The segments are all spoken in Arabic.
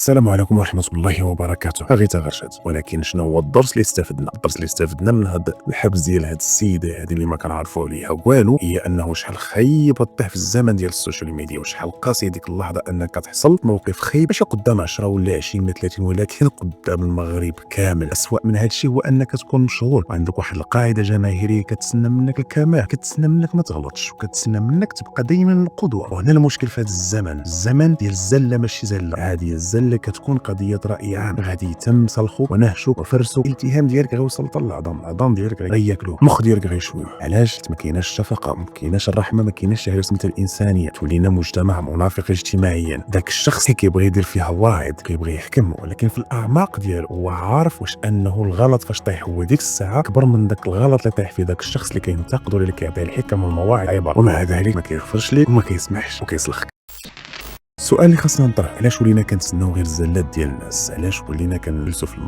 السلام عليكم ورحمة الله وبركاته. غيتا غرشات، ولكن شنو هو الدرس اللي استفدنا؟ الدرس اللي استفدنا من هذا الحبس ديال هذه السيده هذه اللي ما كنعرفوا عليها والو، هي انه شحال خايبه طيح في الزمن ديال السوشيال ميديا، وشحال قاسي ديك اللحظه انك تحصل موقف خايب ماشي قدام 10 ولا 20 ولا 30 ولكن قدام المغرب كامل. اسوأ من هذا الشيء هو انك تكون مشهور وعندك واحد القاعده جماهيريه كتسنى منك الكمال، كتسنى منك ما تغلطش، وكتسنى منك تبقى دائما القدوه. وهنا المشكل في هذا الزمن ديال الزله، ماشي زله، هذه الزله كتكون قضيه راي عام غادي يتم سلخو ونهشو وفرسو. الالتهام ديالك غيوصل حتى للعظام ديالك غياكلوه، المخ ديالك غيشويه. علاش؟ ما كايناش الشفقه، ما كايناش الرحمه، ما كايناش حاجه سميتها الانسانيه. ولينا مجتمع منافق اجتماعيا. داك الشخص اللي كيبغي يدير فيها واعظ، كيبغي يحكم، ولكن في الاعماق ديالو هو عارف واش انه الغلط فاش طيح هو ديك الساعه اكبر من داك الغلط اللي طيح في داك الشخص اللي كينتقدو، اللي كيعطي الحكم والمواعظ عبر، ومع ذلك ما كيغفرش ليك وما كيسمحش وكيسلخك. السؤال اللي خاصنا نطرح، علاش ولينا كنتسناو غير الزلات ديال الناس؟ علاش ولينا كنجلسوا في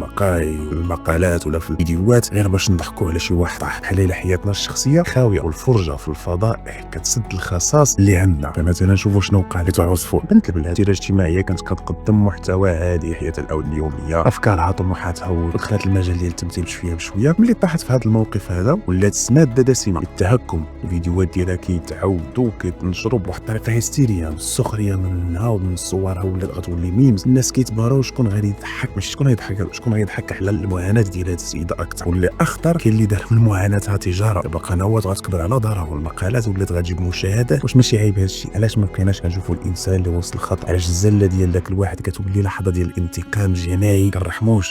المقالات ولا في الفيديوهات غير باش نضحكوا على شي واحد طاح؟ بحال الا حياتنا الشخصيه خاويه والفرجه في الفضاء كتسد الخصاص اللي عندنا. فمثلا نشوفوا شنو وقع لتوع عصفور، بنت البلاد اجتماعيه كانت كتقدم محتوى هادي حياتها اليوميه، افكارها طموحاتها، ودخلت المجال ديال التمثيل بشويه بشويه. ملي طاحت في هذا الموقف هذا ولات ماده دسمه بالتهكم، الفيديوهات ديالها كيتعاودوا كيتنشروا بواحد الطريقه هستيريه، السخريه منها ومن صورها ولات غتولي ميمز. الناس كيتباراو شكون غادي يضحك، ماشي شكون غيضحك على المعاناه ديال هذه السيده اكثر. واللي اخطر كاين اللي دار من معاناتها تجاره. دابا قنوات غتكبر على ظهرها، والمقالات ولات غتجيب مشاهدات. واش ماشي عيب هذا الشيء؟ علاش ما بقيناش كنشوفوا الانسان اللي وصل الخطا؟ علاش الزله ديال داك الواحد كتولي لحظه ديال الانتقام جنائي؟ كنرحموش.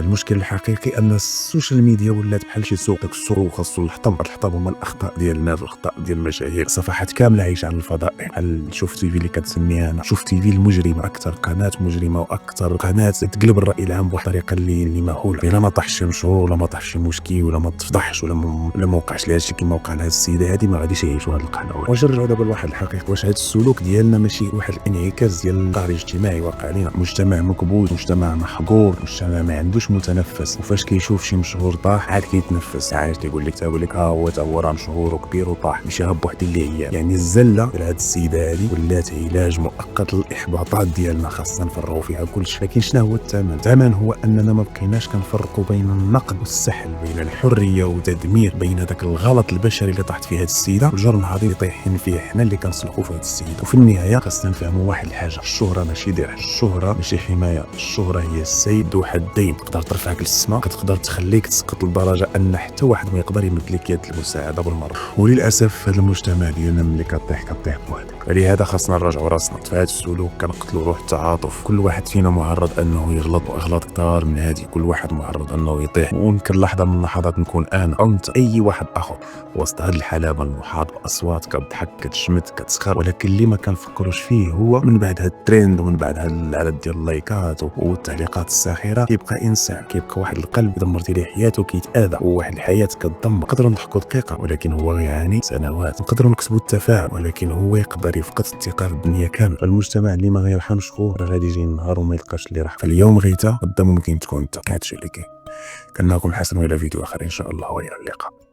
المشكل الحقيقي ان السوشيال ميديا ولات بحال شي سوق، داك السوق خاصو الحطب هما الاخطاء ديال الناس والاخطاء ديال المشاهير. صفحات كامله عايشه على الفضاء، بحال شوف تي في اللي كتسميها انا شوف تي في المجرمه، اكثر قناه مجرمه واكثر قناه تقلب الراي العام بواحد الطريقه اللي مهوله. الا ما طاحش مشهور ولا ما طاحش مشكي ولا ما تفضحش ولا ما وقعش لها شي كيما وقع لها السيده هذه، ما غاديش يعيشوا هذه القنوات. واش نرجعوا دابا لواحد الحقيقه، واش هذا السلوك ديالنا ماشي واحد الانعكاس ديال القهر الاجتماعي واقع علينا؟ مجتمع مكبوت، مجتمع محظور، مجتمع ما عندوش متنفس. وفاش كيشوف شي مشهور طاح عاد كيتنفس، عاد كيقول لك ها هو راه مشهور وكبير وطاح، ماشي هاب واحد اللي هي. يعني الزله ديال هذه السيده هذه ولات علاج مؤقت للاحباطات ديالنا، خاصنا نفرغوا فيها كلشي. لكن شنو هو الثمن؟ الثمن هو اننا ما بقيناش كنفرقوا بين النقد والسحل، بين الحريه وتدمير، بين ذاك الغلط البشري اللي طاحت فيه هذه السيده والجرم العظيم اللي طايحين فيه حنا اللي كنسلخوا في هذه السيده. وفي النهايه خاصنا نفهموا واحد الحاجه، الشهره ماشي درع، الشهره ماشي حمايه، الشهره هي السيد ذو حدين، تقدر ترفعك للسماء، كتقدر تخليك تسقط لدرجه ان حتى واحد ما يقدر يمد لك يد المساعده بالمره. وللاسف هذا المجتمع ديالنا ملي كطيح بوحدك. فلهذا خاصنا نراجعوا راسنا في هذا السلوك، كنقتلوا روح التعاطف. كل واحد فينا معرض انه يغلط، واغلاط كثار من هذه، كل واحد معرض انه يطيح. ويمكن لحظه من اللحظات نكون انا او انت اي واحد اخر وسط هذه الحلبه المحاط باصوات كتضحك كتشمت كتسخر، ولكن اللي ما كنفكروش فيه هو من بعد هذا الترند ومن بعد هذا العدد ديال اللايكات والتعليقات الساخره كيبقى انسان، كيبقى واحد القلب دمرتي ليه حياته كيتاذى، وواحد الحياه كتدمر. نقدروا نضحكوا دقيقه ولكن هو غيعاني سنوات. نقدروا نكسبوا التفاعل ولكن هو يقدر يفقد الثقه في الدنيا كامل. المجتمع اللي ما غيرحمش خوه راه غادي يجي النهار وما يلقاش اللي راح. فاليوم غيتا غدا ممكن تكون انت. هادشي اللي كاين. كنراكم حسن الى فيديو اخر ان شاء الله، والى اللقاء.